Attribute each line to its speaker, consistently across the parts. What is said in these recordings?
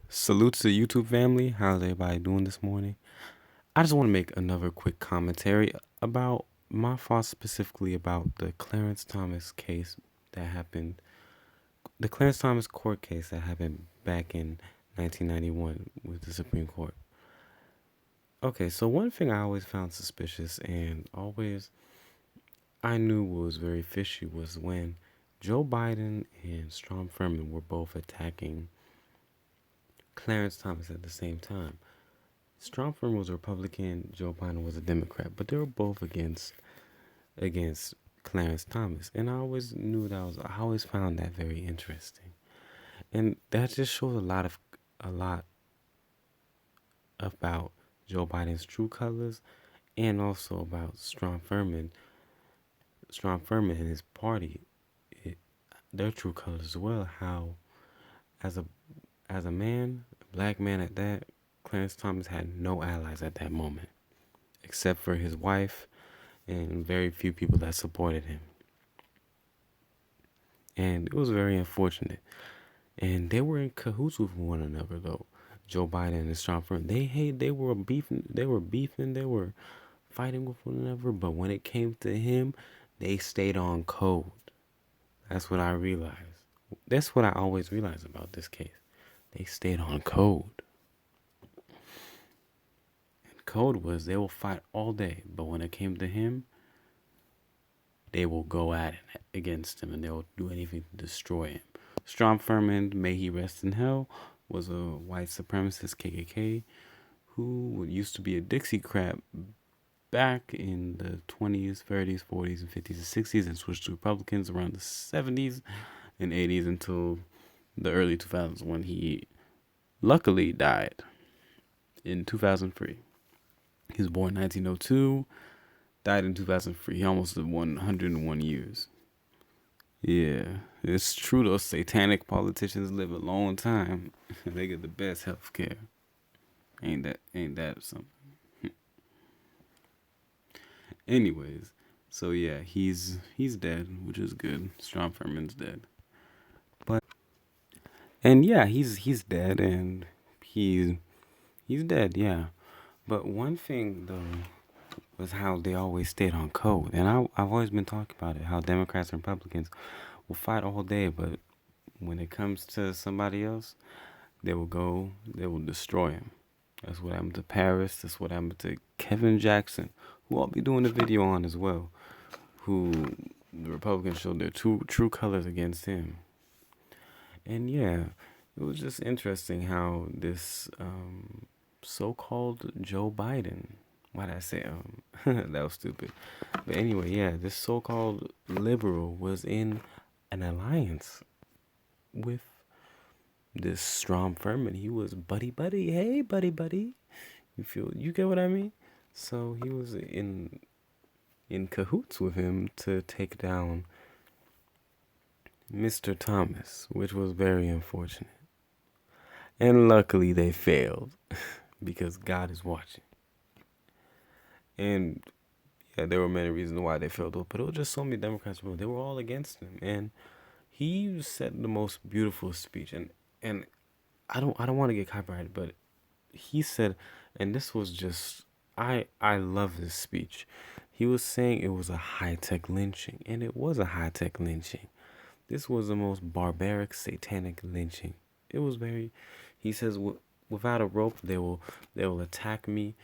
Speaker 1: Salute to the YouTube family. How's everybody doing this morning? I just want to make another quick commentary about my thoughts specifically about the Clarence Thomas case that happened, the Clarence Thomas court case that happened back in 1991 with the Supreme Court. Okay, so one thing I always found suspicious and always I knew was very fishy was when Joe Biden and Strom Thurmond were both attacking Clarence Thomas at the same time. Strom was a Republican, Joe Biden was a Democrat, but they were both against Clarence Thomas, and I always knew I always found that very interesting, and that just shows a lot about Joe Biden's true colors, and also about Strom Thurmond and his party, it, their true colors as well. How as a man, a black man at that, Clarence Thomas had no allies at that moment, except for his wife and very few people that supported him. And it was very unfortunate. And they were in cahoots with one another though. Joe Biden and Strom Thurmond. They were beefing, they were fighting with one another, but when it came to him, they stayed on code. That's what I realized. That's what I always realized about this case. They stayed on code. And code was they will fight all day, but when it came to him, they will go at it against him and they will do anything to destroy him. Strom Thurmond, may he rest in hell, was a white supremacist KKK who used to be a Dixiecrat back in the 20s, 30s, 40s, and 50s and 60s and switched to Republicans around the 70s and 80s until the early 2000s when he luckily died in 2003. He was born in 1902, died in 2003. He almost lived 101 years. Yeah, it's true. Those satanic politicians live a long time. They get the best health care. Ain't that something? Anyways, so yeah, he's dead, which is good. Strom Thurmond's dead, but and yeah, he's dead, and he's dead. Yeah, but one thing though was how they always stayed on code, and I've always been talking about it. How Democrats and Republicans will fight all day, but when it comes to somebody else, they will destroy him. That's what happened to Paris. That's what happened to Kevin Jackson, who I'll be doing a video on as well, who the Republicans showed their true colors against him. And yeah, it was just interesting how this so-called Joe Biden, why did I say that was stupid. But anyway, yeah, this so-called liberal was in an alliance with this Strom Thurmond. He was buddy buddy. Hey buddy buddy. You get what I mean? So he was in cahoots with him to take down Mr. Thomas, which was very unfortunate. And luckily they failed because God is watching. And yeah, there were many reasons why they failed, but it was just so many Democrats were they were all against him. And he said the most beautiful speech, and I don't want to get copyrighted, but he said, and this was just I love this speech. He was saying it was a high-tech lynching, and it was a high-tech lynching. This was the most barbaric, satanic lynching. It was very. He says, without a rope, they will attack me.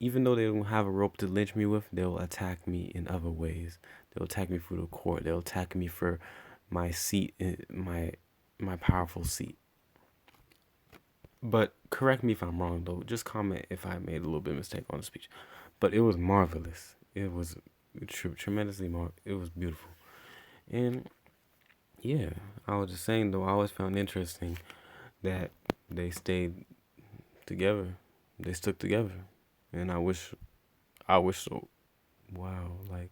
Speaker 1: Even though they don't have a rope to lynch me with, they'll attack me in other ways. They'll attack me through the court. They'll attack me for my seat, my powerful seat. But correct me if I'm wrong, though. Just comment if I made a little bit of mistake on the speech. But it was marvelous. It was tremendously it was beautiful. And yeah, I was just saying though, I always found interesting that they stayed together. They stuck together, and I wish so. Wow, like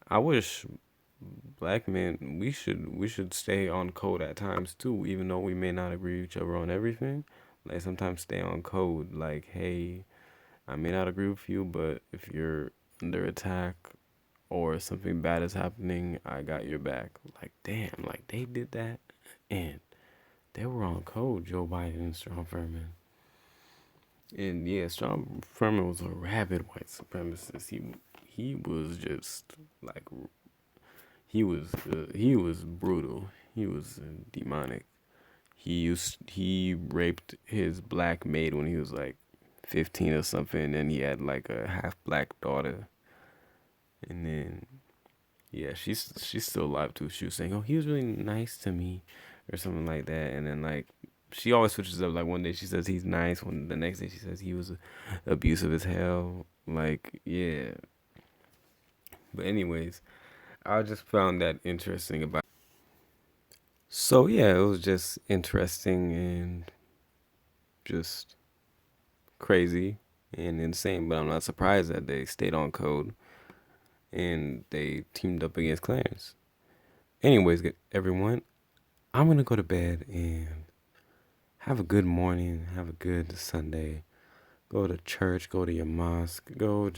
Speaker 1: I wish black men we should stay on code at times too, even though we may not agree with each other on everything. Like sometimes stay on code. Like, hey, I may not agree with you, but if you're under attack or something bad is happening, I got your back. Like, damn, like they did that and they were on code, Joe Biden and Strom Thurmond. And yeah, Strom Thurmond was a rabid white supremacist. He was just like he was brutal. He was demonic. He raped his black maid when he was like 15 or something, and he had like a half black daughter. And then yeah, she's still alive too. She was saying, "Oh, he was really nice to me," or something like that. And then like she always switches up. Like one day she says he's nice, when the next day she says he was abusive as hell. Like yeah. But anyways, I just found that interesting about. So yeah, it was just interesting and just crazy and insane. But I'm not surprised that they stayed on code and they teamed up against Clarence. Anyways, everyone, I'm gonna go to bed and have a good morning. Have a good Sunday. Go to church. Go to your mosque. Go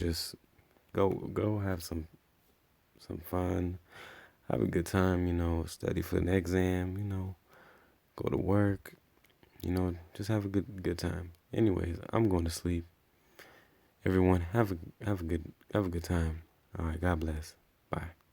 Speaker 1: have some fun. Have a good time. Study for an exam. Go to work. Just have a good time. Anyways, I'm going to sleep. Everyone, have a good time. All right, God bless. Bye.